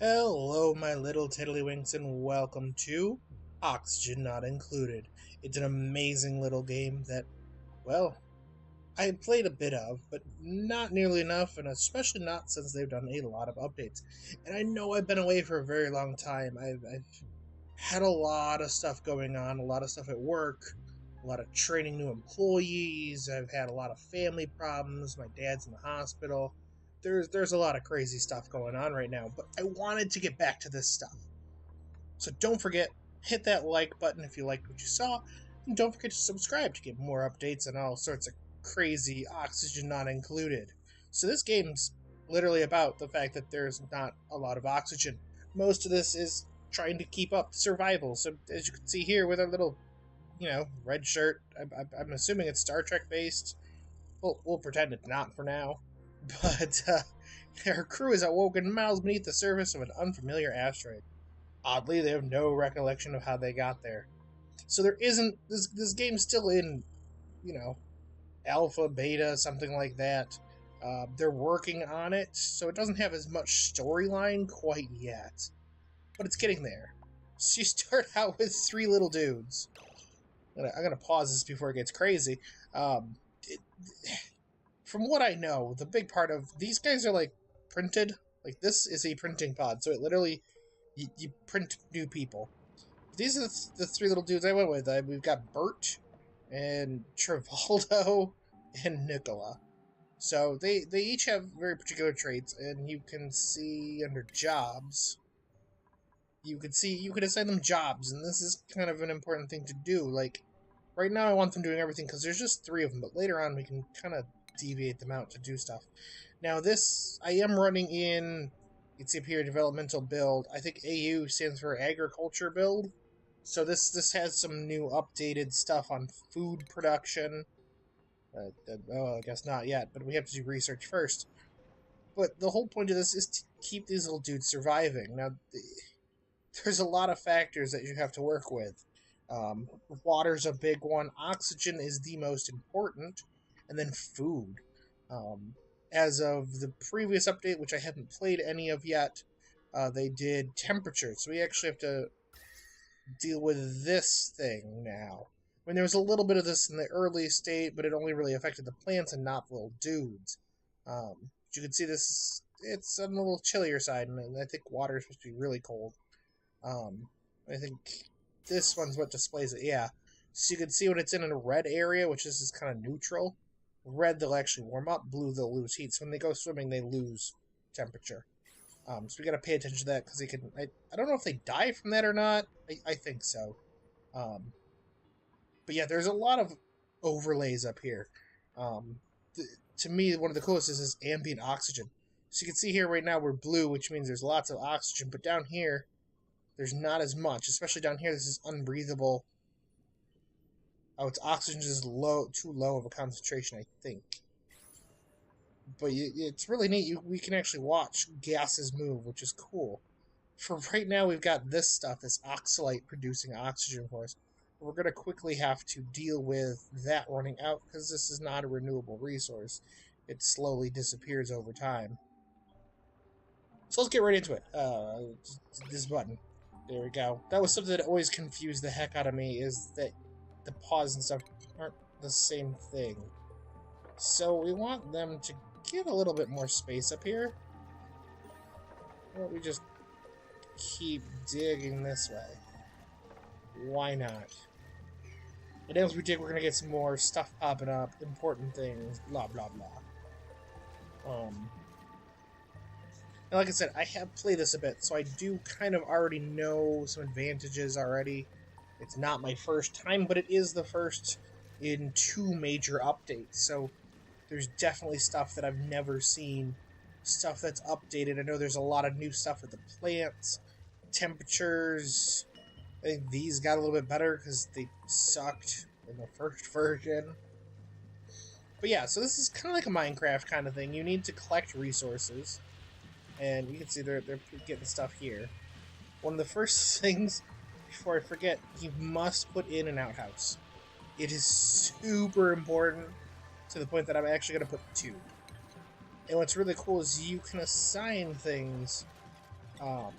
Hello, my little Tiddlywinks, and welcome to Oxygen Not Included. It's an amazing little game that, well, I played a bit of, but not nearly enough, and especially not since they've done a lot of updates. And I know I've been away for a very long time. I've had a lot of stuff going on, a lot of stuff at work, a lot of training new employees. I've had a lot of family problems. My dad's in the hospital. There's a lot of crazy stuff going on right now, but I wanted to get back to this stuff. So don't forget, hit that like button if you liked what you saw, and don't forget to subscribe to get more updates and all sorts of crazy oxygen not included. So this game's literally about the fact that there's not a lot of oxygen. Most of this is trying to keep up survival. So as you can see here with our little, red shirt, I'm assuming it's Star Trek based. We'll pretend it's not for now. But our crew is awoken miles beneath the surface of an unfamiliar asteroid. Oddly, they have no recollection of how they got there. So there isn't this game's still in, you know, alpha, beta, something like that. They're working on it, so it doesn't have as much storyline quite yet, but it's getting there. So you start out with three little dudes. I'm gonna pause this before it gets crazy. It, from what I know, the big part of these guys are like printed. Like this is a printing pod, so it literally you print new people. These are the three little dudes I went with. We've got Bert and Travoldo and Nicola. So they each have very particular traits, and you can see under jobs. You can assign them jobs, and this is kind of an important thing to do. Like right now, I want them doing everything because there's just three of them, but later on we can kind of deviate them out to do stuff. Now this I am running in. It's up here developmental build. I think AU stands for agriculture build. So this has some new updated stuff on food production. I guess not yet, but we have to do research first. But the whole point of this is to keep these little dudes surviving. Now, there's a lot of factors that you have to work with. Water's a big one. Oxygen is the most important, and then food. As of the previous update, which I haven't played any of yet, they did temperature. So we actually have to deal with this thing now. I mean, there was a little bit of this in the early state, but it only really affected the plants and not the little dudes. But you can see this, it's on the little chillier side, and I think water is supposed to be really cold. I think this one's what displays it, yeah. So you can see when it's in a red area, which is kind of neutral. Red, they'll actually warm up. Blue, they'll lose heat. So when they go swimming, they lose temperature. So we got to pay attention to that because they can. I don't know if they die from that or not. I think so. But yeah, there's a lot of overlays up here. To me, one of the coolest is ambient oxygen. So you can see here right now we're blue, which means there's lots of oxygen. But down here, there's not as much. Especially down here, this is unbreathable. Oh, its oxygen is too low of a concentration, I think. But it's really neat. We can actually watch gases move, which is cool. For right now, we've got this stuff, this oxalate producing oxygen for us. We're going to quickly have to deal with that running out because this is not a renewable resource. It slowly disappears over time. So let's get right into it. This button. There we go. That was something that always confused the heck out of me, is that the pause and stuff aren't the same thing. So we want them to get a little bit more space up here. Why don't we just keep digging this way? Why not? And as we dig, we're gonna get some more stuff popping up, important things, blah blah blah. And like I said, I have played this a bit, so I do kind of already know some advantages already. It's not my first time, but it is the first in two major updates, so there's definitely stuff that I've never seen, stuff that's updated. I know there's a lot of new stuff with the plants, temperatures. I think these got a little bit better because they sucked in the first version. But yeah, so this is kind of like a Minecraft kind of thing. You need to collect resources, and you can see they're getting stuff here. One of the first things, before I forget, you must put in an outhouse. It is super important, to the point that I'm actually going to put two. And what's really cool is you can assign things um,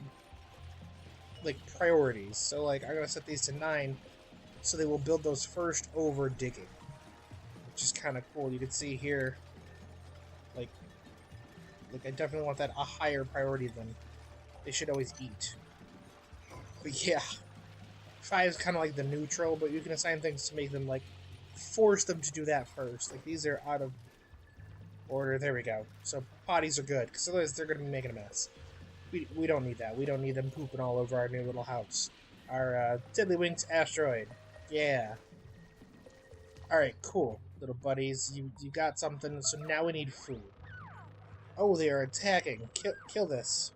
like priorities. So like I'm gonna set these to 9, so they will build those first over digging, which is kind of cool. You can see here, like I definitely want that a higher priority than they should always eat. But yeah, 5 is kind of like the neutral, but you can assign things to make them like force them to do that first. Like these are out of order. There we go. So potties are good, because otherwise they're going to be making a mess. We don't need that. We don't need them pooping all over our new little house. Our Tiddlywinks Asteroid. Yeah. Alright, cool. Little buddies, you got something, so now we need food. Oh, they are attacking. Kill this.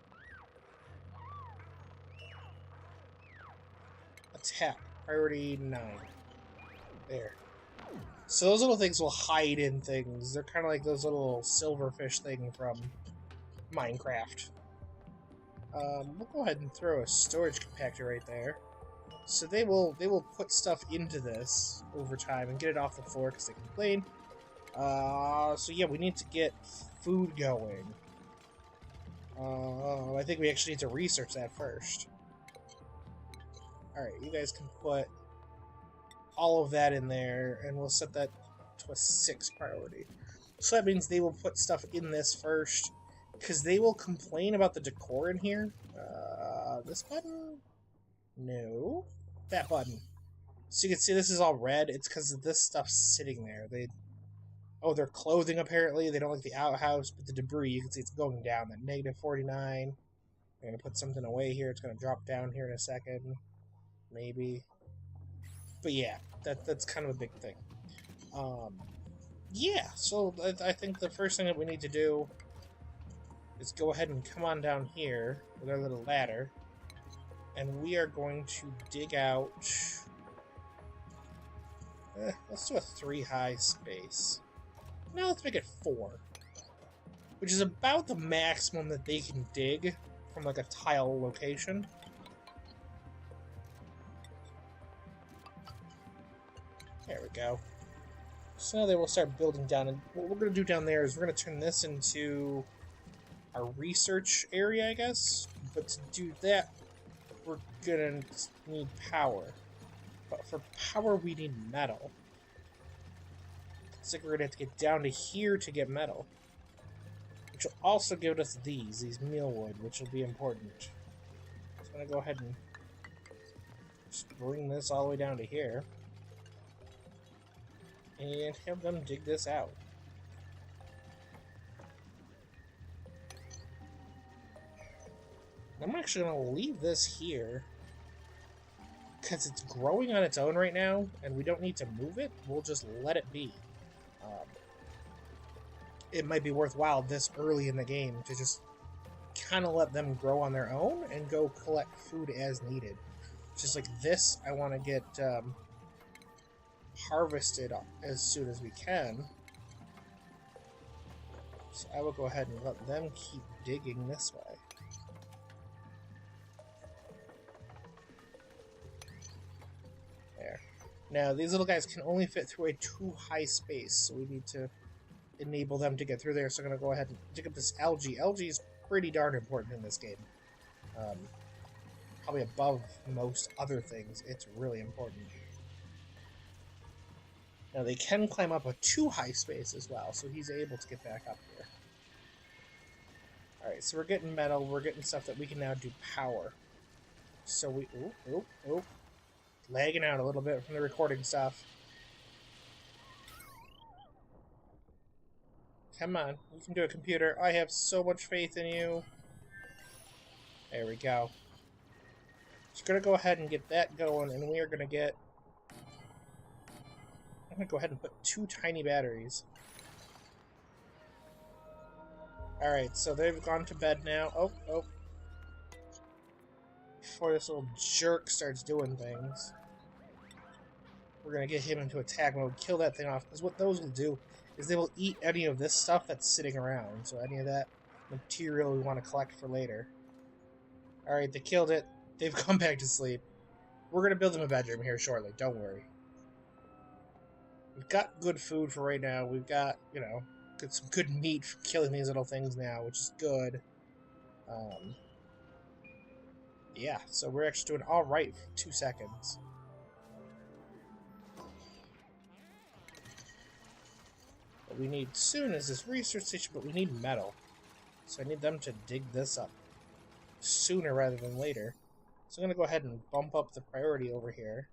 Attack. Priority 9. There. So those little things will hide in things. They're kind of like those little silverfish thing from Minecraft. We'll go ahead and throw a storage compactor right there. So they will put stuff into this over time and get it off the floor because they complain. So yeah, we need to get food going. I think we actually need to research that first. Alright, you guys can put all of that in there, and we'll set that to a 6 priority. So that means they will put stuff in this first, because they will complain about the decor in here. This button? No. That button. So you can see this is all red. It's because of this stuff sitting there. Oh, their clothing, apparently. They don't like the outhouse, but the debris, you can see it's going down. That negative 49. I'm going to put something away here. It's going to drop down here in a second. Maybe. But yeah, that's kind of a big thing. Yeah, so I think the first thing that we need to do is go ahead and come on down here with our little ladder. And we are going to dig out... let's do a 3 high space. Now let's make it 4. Which is about the maximum that they can dig from like a tile location. There we go. So now they will start building down, and what we're going to do down there is we're going to turn this into our research area, I guess. But to do that, we're going to need power. But for power, we need metal. Looks like we're going to have to get down to here to get metal. Which will also give us these mealwood, which will be important. So I'm going to go ahead and just bring this all the way down to here. And have them dig this out. I'm actually going to leave this here because it's growing on its own right now, and we don't need to move it. We'll just let it be. It might be worthwhile this early in the game to just kind of let them grow on their own and go collect food as needed. Just like this, I want to get harvested as soon as we can. So I will go ahead and let them keep digging this way. There. Now, these little guys can only fit through a 2 high space, so we need to enable them to get through there. So I'm going to go ahead and dig up this algae. Algae is pretty darn important in this game. Probably above most other things, it's really important. Now, they can climb up a 2 high space as well, so he's able to get back up here. Alright, so we're getting metal, we're getting stuff that we can now do power. So we... Oop. Lagging out a little bit from the recording stuff. Come on, you can do it, computer. I have so much faith in you. There we go. Just gonna go ahead and get that going, and we are gonna get... I'm going to go ahead and put 2 tiny batteries. Alright, so they've gone to bed now. Oh. Before this little jerk starts doing things, we're going to get him into attack mode, kill that thing off, because what those will do is they will eat any of this stuff that's sitting around, so any of that material we want to collect for later. Alright, they killed it. They've come back to sleep. We're going to build them a bedroom here shortly, don't worry. We've got good food for right now. We've got, some good meat for killing these little things now, which is good. Yeah, so we're actually doing all right for 2 seconds. What we need soon is this research station, but we need metal. So I need them to dig this up sooner rather than later. So I'm going to go ahead and bump up the priority over here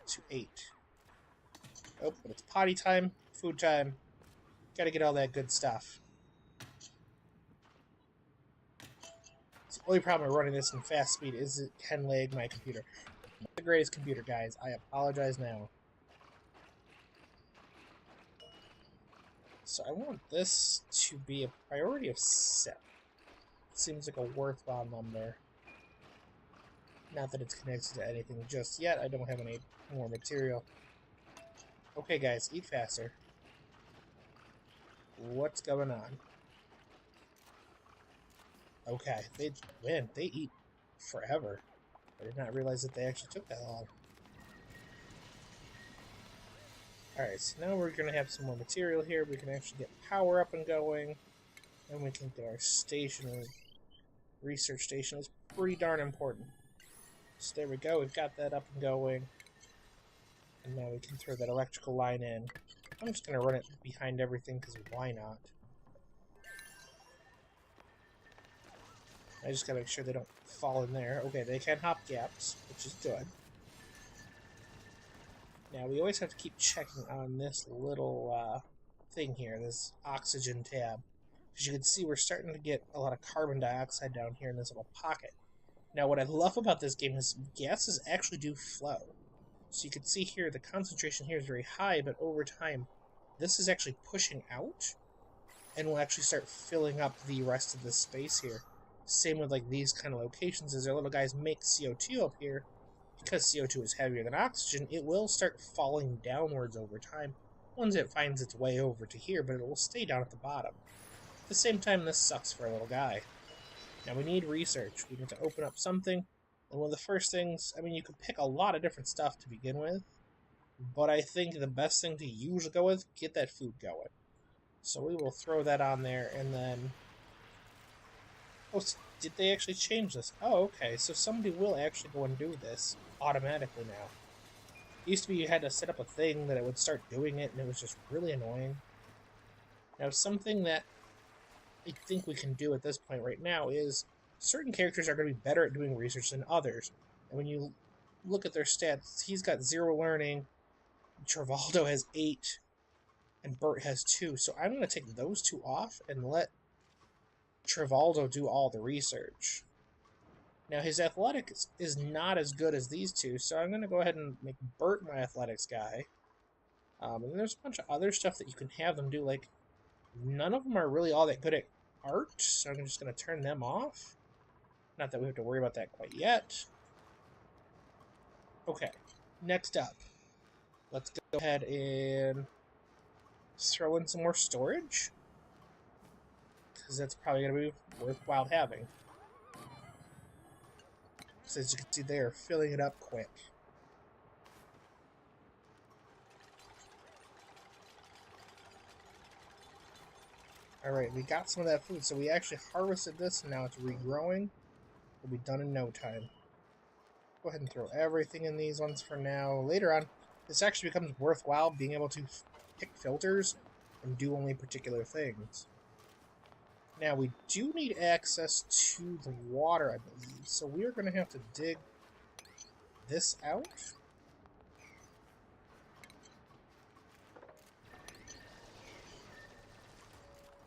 to 8. Oh, but it's potty time, food time. Gotta get all that good stuff. The only problem with running this in fast speed is it can lag my computer. Not the greatest computer, guys. I apologize now. So I want this to be a priority of 7. Seems like a worthwhile number. Not that it's connected to anything just yet. I don't have any more material. Okay, guys, eat faster. What's going on? Okay, they win. They eat forever. I did not realize that they actually took that long. Alright, so now we're going to have some more material here. We can actually get power up and going. And we can get our station, research station. It's pretty darn important. So there we go. We've got that up and going. And now we can throw that electrical line in. I'm just going to run it behind everything, because why not? I just got to make sure they don't fall in there. Okay, they can hop gaps, which is good. Now, we always have to keep checking on this little thing here, this oxygen tab. As you can see, we're starting to get a lot of carbon dioxide down here in this little pocket. Now, what I love about this game is gases actually do flow. So you can see here, the concentration here is very high, but over time, this is actually pushing out, and will actually start filling up the rest of the space here. Same with like these kind of locations, as our little guys make CO2 up here. Because CO2 is heavier than oxygen, it will start falling downwards over time. Once it finds its way over to here, but it will stay down at the bottom. At the same time, this sucks for a little guy. Now we need research. We need to open up something. And one of the first things, I mean, you could pick a lot of different stuff to begin with. But I think the best thing to usually go with, get that food going. So we will throw that on there, and then... Oh, did they actually change this? Oh, okay, so somebody will actually go and do this automatically now. It used to be you had to set up a thing that it would start doing it, and it was just really annoying. Now, something that I think we can do at this point right now is certain characters are going to be better at doing research than others. And when you look at their stats, he's got 0 learning, Travaldo has 8, and Bert has 2. So I'm going to take those 2 off and let Travaldo do all the research. Now, his athletics is not as good as these 2, so I'm going to go ahead and make Bert my athletics guy. And there's a bunch of other stuff that you can have them do, like, none of them are really all that good at art, so I'm just going to turn them off. Not that we have to worry about that quite yet. Okay, next up, let's go ahead and throw in some more storage, because that's probably going to be worthwhile having. So as you can see, they are filling it up quick. Alright, we got some of that food, so we actually harvested this, and now it's regrowing. It'll be done in no time. Go ahead and throw everything in these ones for now. Later on, this actually becomes worthwhile, being able to pick filters and do only particular things. Now, we do need access to the water, I believe, so we are going to have to dig this out.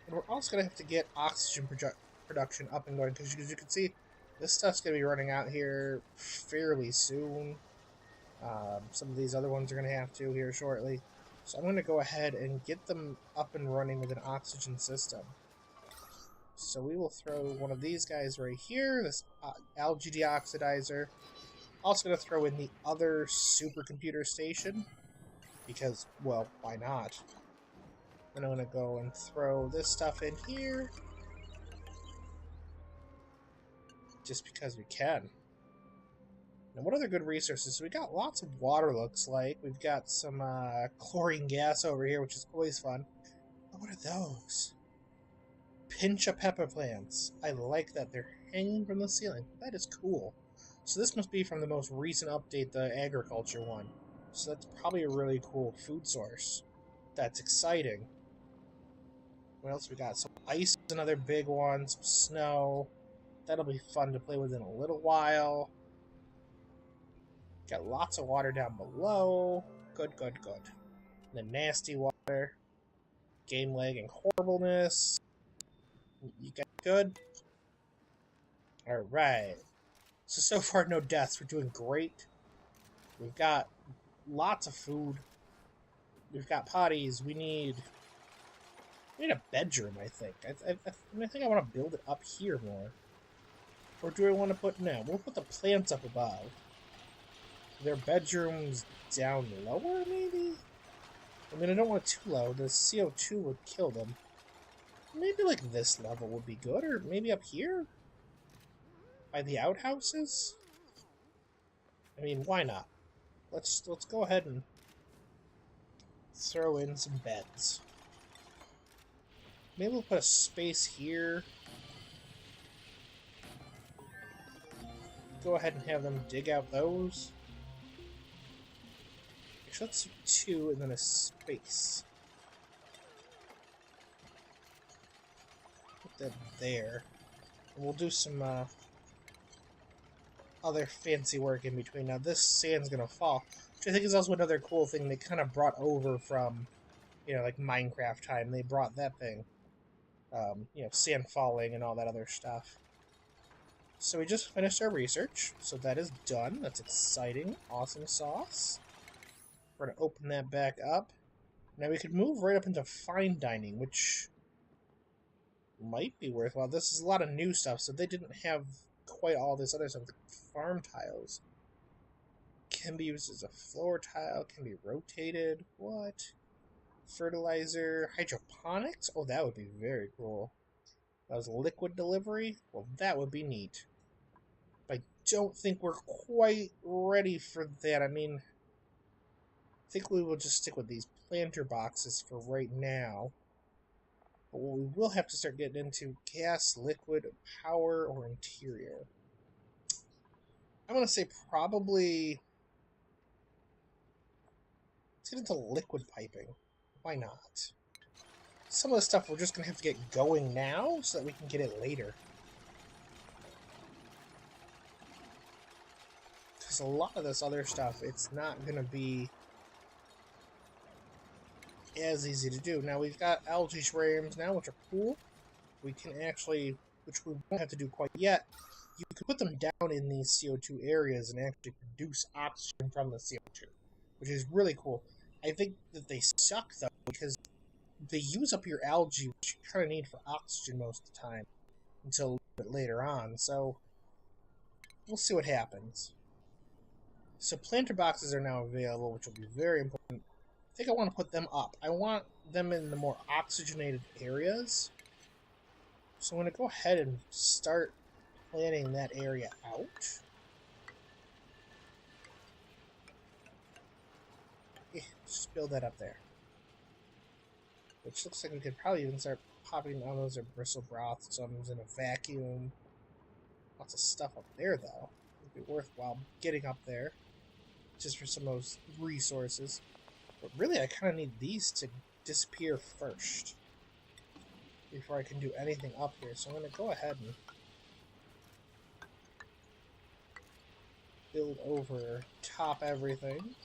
And we're also going to have to get oxygen production up and going, because as you can see, this stuff's going to be running out here fairly soon. Some of these other ones are going to have to here shortly. So I'm going to go ahead and get them up and running with an oxygen system. So we will throw one of these guys right here, this algae deoxidizer. Also going to throw in the other supercomputer station, because, well, why not? Then I'm going to go and throw this stuff in here, just because we can. Now, what other good resources? So we got lots of water, looks like. We've got some chlorine gas over here, which is always fun. Oh, what are those? Pinch a pepper plants. I like that they're hanging from the ceiling. That is cool. So this must be from the most recent update, the agriculture one. So that's probably a really cool food source. That's exciting. What else we got? Some ice is another big one. Some snow. That'll be fun to play with in a little while. Got lots of water down below. Good, good, good. And then nasty water. Game lag and horribleness. You got good? Alright. So far no deaths. We're doing great. We've got lots of food. We've got potties. We need a bedroom, I think. I think I want to build it up here more. Or do I want to put... No, we'll put the plants up above. Their bedrooms down lower, maybe? I mean, I don't want it too low. The CO2 would kill them. Maybe, like, this level would be good. Or maybe up here? By the outhouses? I mean, why not? Let's go ahead and throw in some beds. Maybe we'll put a space here. Go ahead and have them dig out those. Actually, let's do 2 and then a space. Put that there. And we'll do some other fancy work in between. Now this sand's gonna fall, which I think is also another cool thing they kind of brought over from, you know, like Minecraft time. They brought that thing. You know, sand falling and all that other stuff. So we just finished our research, so that is done. That's exciting. Awesome sauce. We're going to open that back up. Now we could move right up into fine dining, which might be worthwhile. This is a lot of new stuff, so they didn't have quite all this other stuff. The farm tiles can be used as a floor tile, can be rotated. What? Fertilizer, hydroponics? Oh, that would be very cool. That was liquid delivery? Well, that would be neat. But I don't think we're quite ready for that. I mean, I think we will just stick with these planter boxes for right now. But what we will have to start getting into gas, liquid, power, or interior. I'm going to say probably... Let's get into liquid piping. Why not? Some of the stuff we're just going to have to get going now so that we can get it later. Because a lot of this other stuff, it's not going to be as easy to do. Now we've got algae terrariums now, which are cool. We can actually, which we won't have to do quite yet, you can put them down in these CO2 areas and actually produce oxygen from the CO2, which is really cool. I think that they suck, though, because they use up your algae, which you kind of need for oxygen most of the time, until a little bit later on, so we'll see what happens. So planter boxes are now available, which will be very important. I think I want to put them up. I want them in the more oxygenated areas, so I'm going to go ahead and start planning that area out. Yeah, just build that up there. Which looks like we could probably even start popping on those bristle broth, some in a vacuum. Lots of stuff up there, though. It would be worthwhile getting up there, just for some of those resources. But really, I kind of need these to disappear first, before I can do anything up here. So I'm going to go ahead and build over top everything.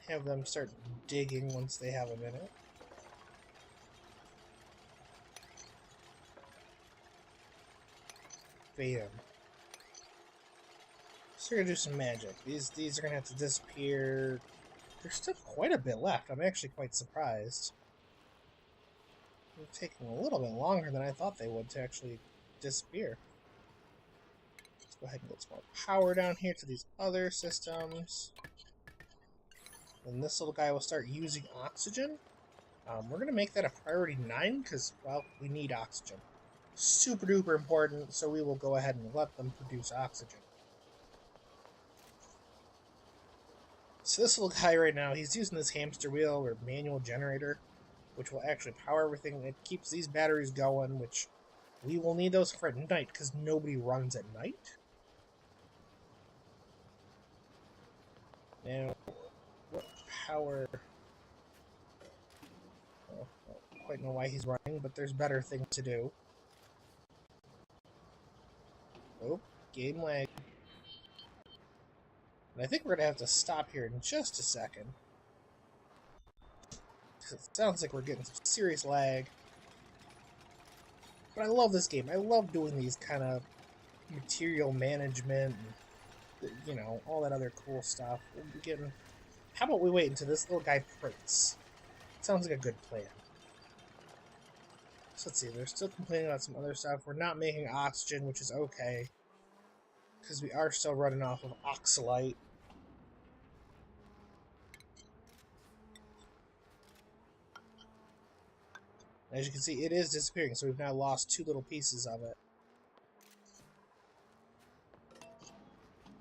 Have them start digging once they have a minute. Bam. So we're gonna do some magic. These are gonna have to disappear. There's still quite a bit left. I'm actually quite surprised. They're taking a little bit longer than I thought they would to actually disappear. Let's go ahead and get some more power down here to these other systems. And this little guy will start using oxygen. We're going to make that a priority 9 because, well, we need oxygen. Super duper important, so we will go ahead and let them produce oxygen. So this little guy right now, he's using this hamster wheel or manual generator, which will actually power everything. It keeps these batteries going, which we will need those for at night because nobody runs at night. Now, what power? Well, I don't quite know why he's running, but there's better things to do. Oh, game lag. And I think we're going to have to stop here in just a second. It sounds like we're getting some serious lag. But I love this game. I love doing these kind of material management and, you know, all that other cool stuff. We'll be getting... How about we wait until this little guy prints? Sounds like a good plan. So let's see, they're still complaining about some other stuff. We're not making oxygen, which is okay, because we are still running off of oxalite. As you can see, it is disappearing, so we've now lost 2 little pieces of it.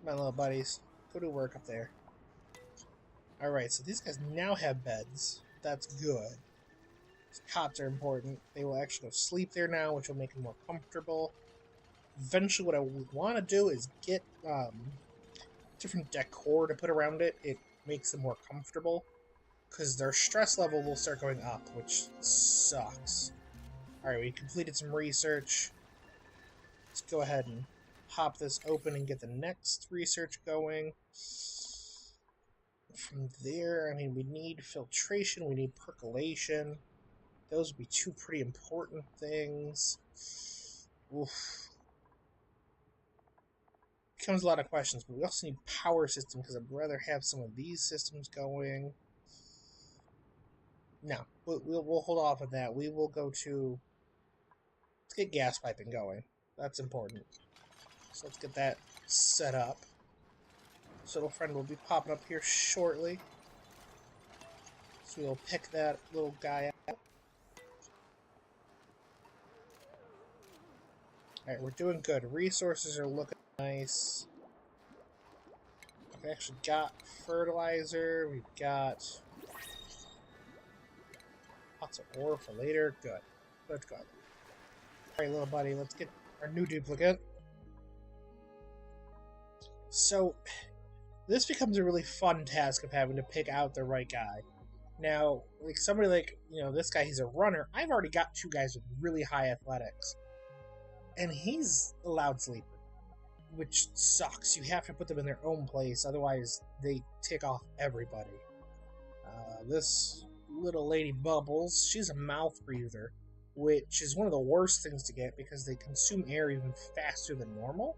My little buddies, go to work up there. Alright, so these guys now have beds. That's good. Cots are important. They will actually go sleep there now, which will make them more comfortable. Eventually, what I would want to do is get different decor to put around it. It makes them more comfortable, because their stress level will start going up, which sucks. Alright, we completed some research. Let's go ahead and pop this open and get the next research going. From there, I mean, we need filtration, we need percolation. Those would be 2 pretty important things. Oof. Becomes a lot of questions, but we also need power systems because I'd rather have some of these systems going. No, we'll hold off on that. We will go to... Let's get gas piping going. That's important. So let's get that set up. So little friend will be popping up here shortly. So we'll pick that little guy out. Alright, we're doing good. Resources are looking nice. We've actually got fertilizer. We've got lots of ore for later. Good. Good, good. Alright, little buddy, let's get our new duplicate. So, this becomes a really fun task of having to pick out the right guy. Now, like somebody like, you know, this guy, he's a runner. I've already got 2 guys with really high athletics. And he's a loud sleeper, which sucks. You have to put them in their own place, otherwise they tick off everybody. This little lady Bubbles, she's a mouth breather, which is one of the worst things to get because they consume air even faster than normal.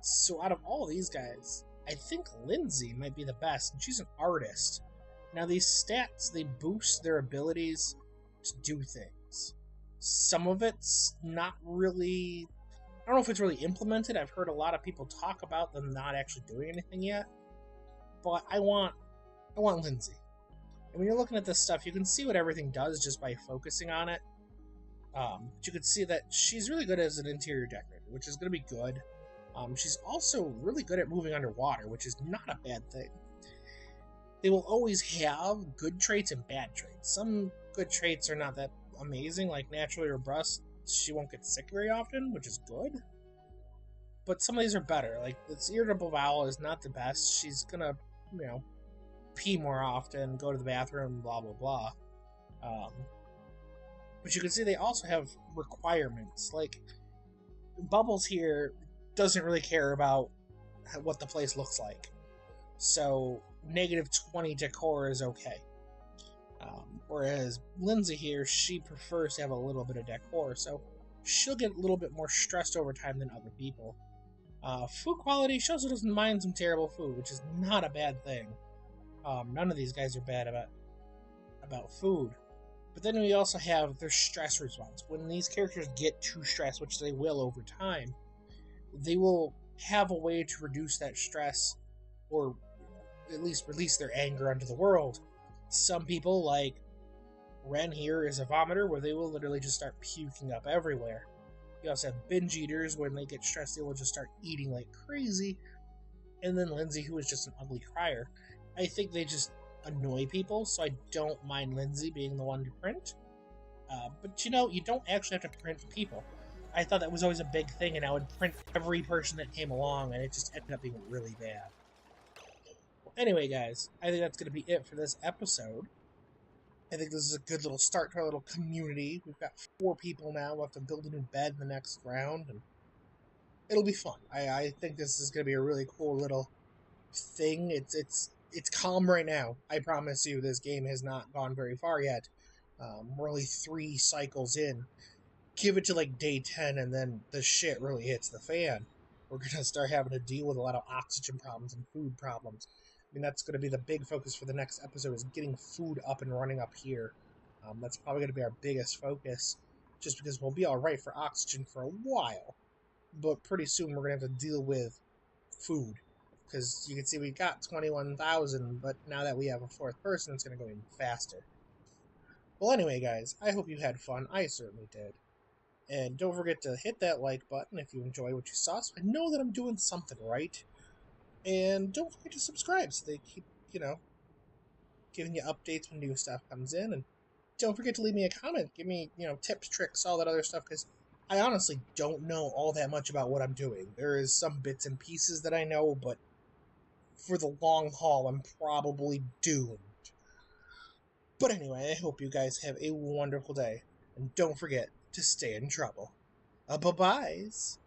So out of all these guys, I think Lindsay might be the best, and she's an artist. Now these stats, they boost their abilities to do things. Some of it's not really... I don't know if it's really implemented. I've heard a lot of people talk about them not actually doing anything yet. But I want Lindsay. And when you're looking at this stuff, you can see what everything does just by focusing on it. But you can see that she's really good as an interior decorator, which is going to be good. She's also really good at moving underwater, which is not a bad thing. They will always have good traits and bad traits. Some good traits are not that amazing, like naturally robust. She won't get sick very often, which is good. But some of these are better. Like, this irritable bowel is not the best. She's gonna, you know, pee more often, go to the bathroom, blah, blah, blah. But you can see they also have requirements. Like, Bubbles here doesn't really care about what the place looks like. So, -20 decor is okay. Whereas Lindsay here, she prefers to have a little bit of decor, so she'll get a little bit more stressed over time than other people. Food quality, she also doesn't mind some terrible food, which is not a bad thing. None of these guys are bad about food. But then we also have their stress response. When these characters get too stressed, which they will over time, they will have a way to reduce that stress, or at least release their anger onto the world. Some people, like Ren here, is a vomiter, where they will literally just start puking up everywhere. You also have binge eaters. When they get stressed, they will just start eating like crazy. And then Lindsay, who is just an ugly crier. I think they just annoy people, so I don't mind Lindsay being the one to print. But you don't actually have to print people. I thought that was always a big thing, and I would print every person that came along, and it just ended up being really bad. Well, anyway, guys, I think that's going to be it for this episode. I think this is a good little start to our little community. We've got 4 people now. We'll have to build a new bed in the next round, and it'll be fun. I think this is going to be a really cool little thing. It's calm right now. I promise you, this game has not gone very far yet. We're only 3 cycles in. Give it to like day 10, and then the shit really hits the fan. We're gonna start having to deal with a lot of oxygen problems and food problems. I mean, that's gonna be the big focus for the next episode, is getting food up and running up here. That's probably gonna be our biggest focus, just because we'll be all right for oxygen for a while, but pretty soon we're gonna have to deal with food, because you can see we got 21,000, but now that we have a 4th person, it's gonna go even faster. Well, anyway, guys, I hope you had fun. I certainly did. And don't forget to hit that like button if you enjoy what you saw, so I know that I'm doing something right. And don't forget to subscribe so they keep, giving you updates when new stuff comes in. And don't forget to leave me a comment. Give me, tips, tricks, all that other stuff, because I honestly don't know all that much about what I'm doing. There is some bits and pieces that I know, but for the long haul, I'm probably doomed. But anyway, I hope you guys have a wonderful day. And don't forget to stay in trouble. Bye-byes.